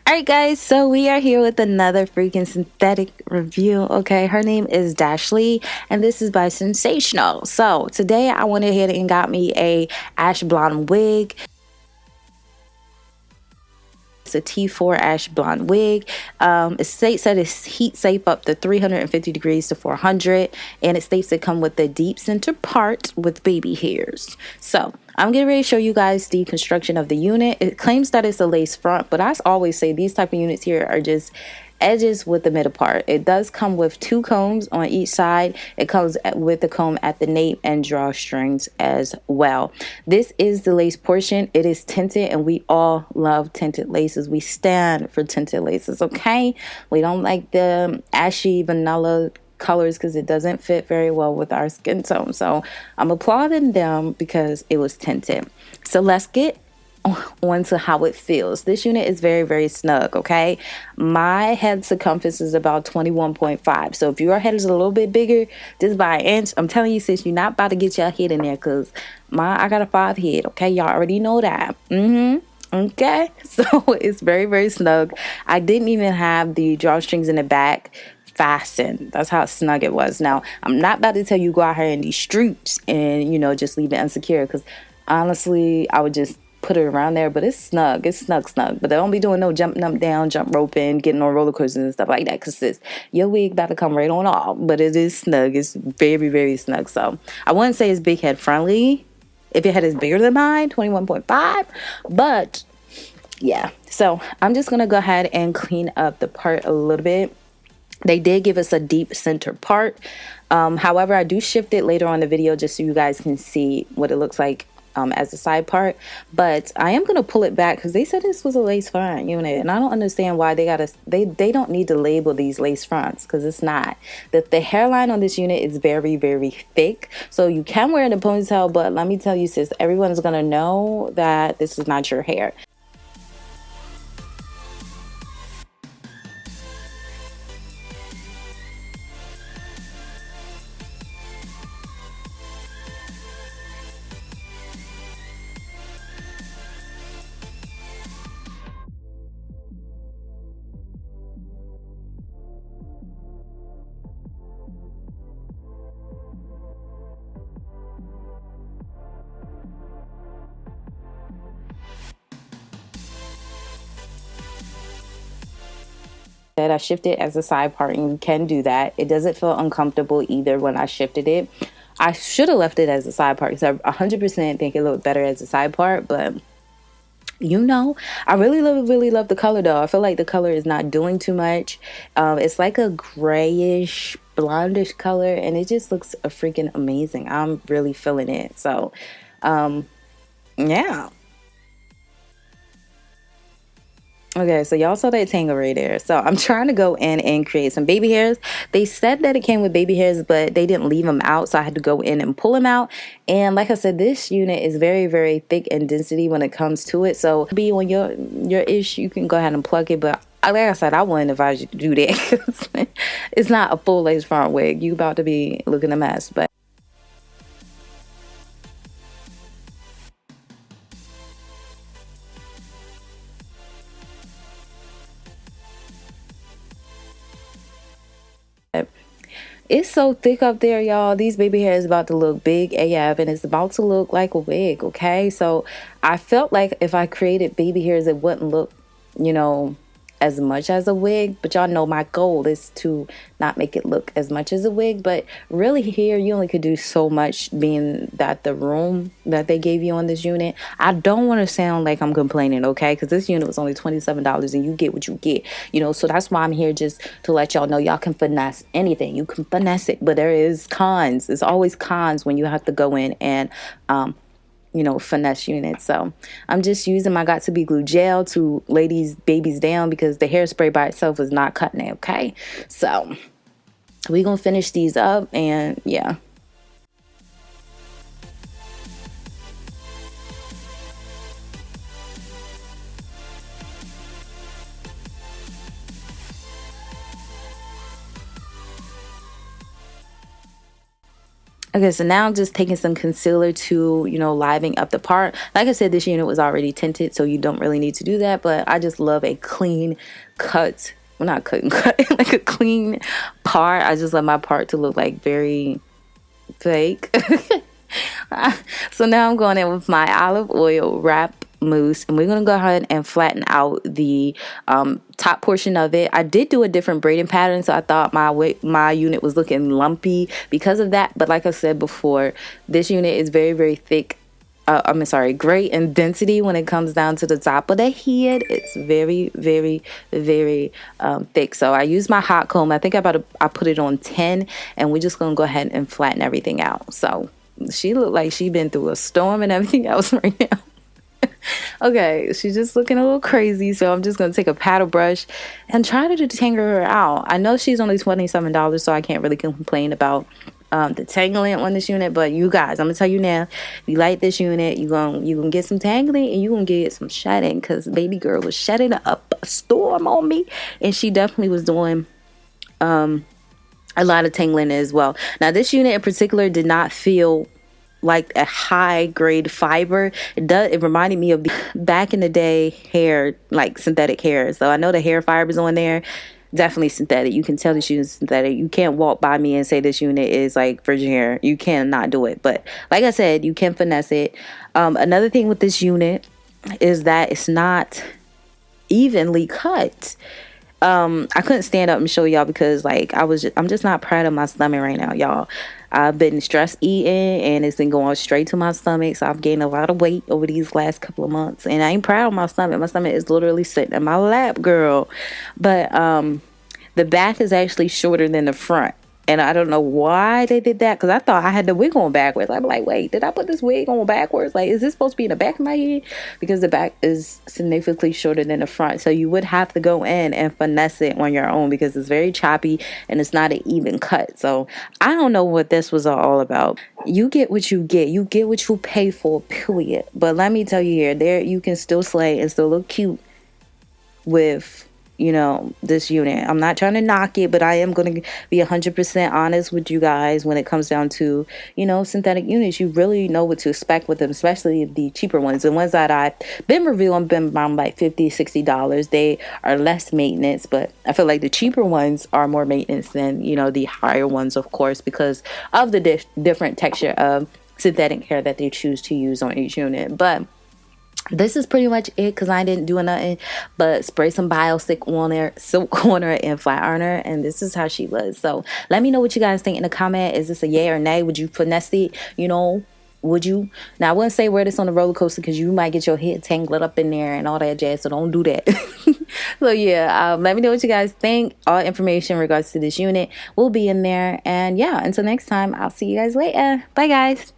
Alright guys, so we are here with another freaking synthetic review. Okay, her name is 𝙗𝚎 and this is by Sensationnel. So today I went ahead and got me a ash blonde wig. It's a T4 ash blonde wig. It states that it's heat safe up to 350 degrees to 400, and it states it come with the deep center part with baby hairs. So I'm getting ready to show you guys the construction of the unit. It claims that it's a lace front, but I always say these type of units here are just edges with the middle part. It does come with 2 combs on each side. It comes with the comb at the nape and drawstrings as well. This is the lace portion. It is tinted, and we all love tinted laces. We stand for tinted laces, okay? We don't like the ashy vanilla colors because it doesn't fit very well with our skin tone. So I'm applauding them because it was tinted. So let's get on to how it feels. This unit is very, very snug, okay? My head circumference is about 21.5. So if your head is a little bit bigger, just by an inch, I'm telling you, sis, you're not about to get your head in there because I got a 5 head, okay? Y'all already know that. Okay, so it's very, very snug. I didn't even have the drawstrings in the back fastened. That's how snug it was. Now, I'm not about to tell you go out here in these streets and, you know, just leave it unsecure because honestly, I would just put it around there, but it's snug. It's snug. But they don't be doing no jumping up down, jump roping, getting on roller coasters and stuff like that because your wig about to come right on off. But it is snug. It's very, very snug. So I wouldn't say it's big head friendly if your head is bigger than mine, 21.5. But yeah, so I'm just going to go ahead and clean up the part a little bit. They did give us a deep center part. However, I do shift it later on in the video just so you guys can see what it looks like as a side part, but I am going to pull it back because they said this was a lace front unit, and I don't understand why they don't need to label these lace fronts because it's not. The hairline on this unit is very, very thick, so you can wear it in a ponytail, but let me tell you, sis, everyone is going to know that this is not your hair. That I shift it as a side part, and you can do that. It doesn't feel uncomfortable either when I shifted it. I should have left it as a side part because I 100% think it looked better as a side part, but you know, I really love the color though. I feel like the color is not doing too much. It's like a grayish blondish color, and it just looks freaking amazing. I'm really feeling it. So yeah. Okay, so y'all saw that tangle right there. So I'm trying to go in and create some baby hairs. They said that it came with baby hairs, but they didn't leave them out, so I had to go in and pull them out. And like I said, this unit is very, very thick in density when it comes to it. So be on your ish, you can go ahead and plug it, but like I said, I wouldn't advise you to do that. It's not a full lace front wig. You about to be looking a mess, but it's so thick up there, y'all. These baby hairs about to look big AF, and it's about to look like a wig, okay? So I felt like if I created baby hairs, it wouldn't look, you know, as much as a wig. But y'all know my goal is to not make it look as much as a wig. But really here, you only could do so much, being that the room that they gave you on this unit. I don't want to sound like I'm complaining, okay? Because this unit was only $27 and you get what you get, you know? So that's why I'm here, just to let y'all know y'all can finesse anything. You can finesse it, but there is cons. There's always cons when you have to go in and you know, finesse units. So I'm just using my got to be glue gel to lay these babies down because the hairspray by itself is not cutting it, okay? So we're gonna finish these up, and yeah. Okay, so now I'm just taking some concealer to, liven up the part. Like I said, this unit was already tinted, so you don't really need to do that. But I just love a clean cut. Well, not cut and cut, like a clean part. I just love my part to look like very fake. So now I'm going in with my olive oil wrap mousse, and we're going to go ahead and flatten out the top portion of it. I did do a different braiding pattern, so I thought my unit was looking lumpy because of that. But like I said before, this unit is very, very thick. Great in density when it comes down to the top of the head. It's very, very, very thick. So I use my hot comb. I think I put it on 10, and we're just going to go ahead and flatten everything out. So she looked like she been through a storm and everything else right now. Okay, she's just looking a little crazy, so I'm just going to take a paddle brush and try to detangle her out. I know she's only $27, so I can't really complain about the tangling on this unit. But you guys, I'm going to tell you now, if you like this unit, you gonna get some tangling and you going to get some shedding, because baby girl was shedding up a storm on me, and she definitely was doing a lot of tangling as well. Now, this unit in particular did not feel like a high grade fiber. It reminded me of back in the day hair, like synthetic hair. So I know the hair fibers on there, definitely synthetic. You can tell this unit is synthetic. You can't walk by me and say this unit is like virgin hair. You cannot do it. But like I said, you can finesse it. Another thing with this unit is that it's not evenly cut. I couldn't stand up and show y'all because I'm just not proud of my stomach right now, y'all. I've been stress eating and it's been going straight to my stomach, so I've gained a lot of weight over these last couple of months, and I ain't proud of my stomach. My stomach is literally sitting in my lap, girl. But the back is actually shorter than the front. And I don't know why they did that, because I thought I had the wig on backwards. I'm like, wait, did I put this wig on backwards? Like, is this supposed to be in the back of my head? Because the back is significantly shorter than the front. So you would have to go in and finesse it on your own, because it's very choppy and it's not an even cut. So I don't know what this was all about. You get what you get. You get what you pay for, period. But let me tell you here, there you can still slay and still look cute with this unit. I'm not trying to knock it, but I am going to be 100% honest with you guys when it comes down to, synthetic units. You really know what to expect with them, especially the cheaper ones. The ones that I've been reviewing been around like $50, $60. They are less maintenance, but I feel like the cheaper ones are more maintenance than, the higher ones, of course, because of the different texture of synthetic hair that they choose to use on each unit. But this is pretty much it, because I didn't do nothing but spray some silk on her and flat iron her, and this is how she was. So let me know what you guys think in the comment. Is this a yay or nay? Would you finesse it? Would you? Now, I wouldn't say wear this on the roller coaster, because you might get your head tangled up in there and all that jazz, so don't do that. So yeah, let me know what you guys think. All information in regards to this unit will be in there. And yeah, until next time, I'll see you guys later. Bye, guys.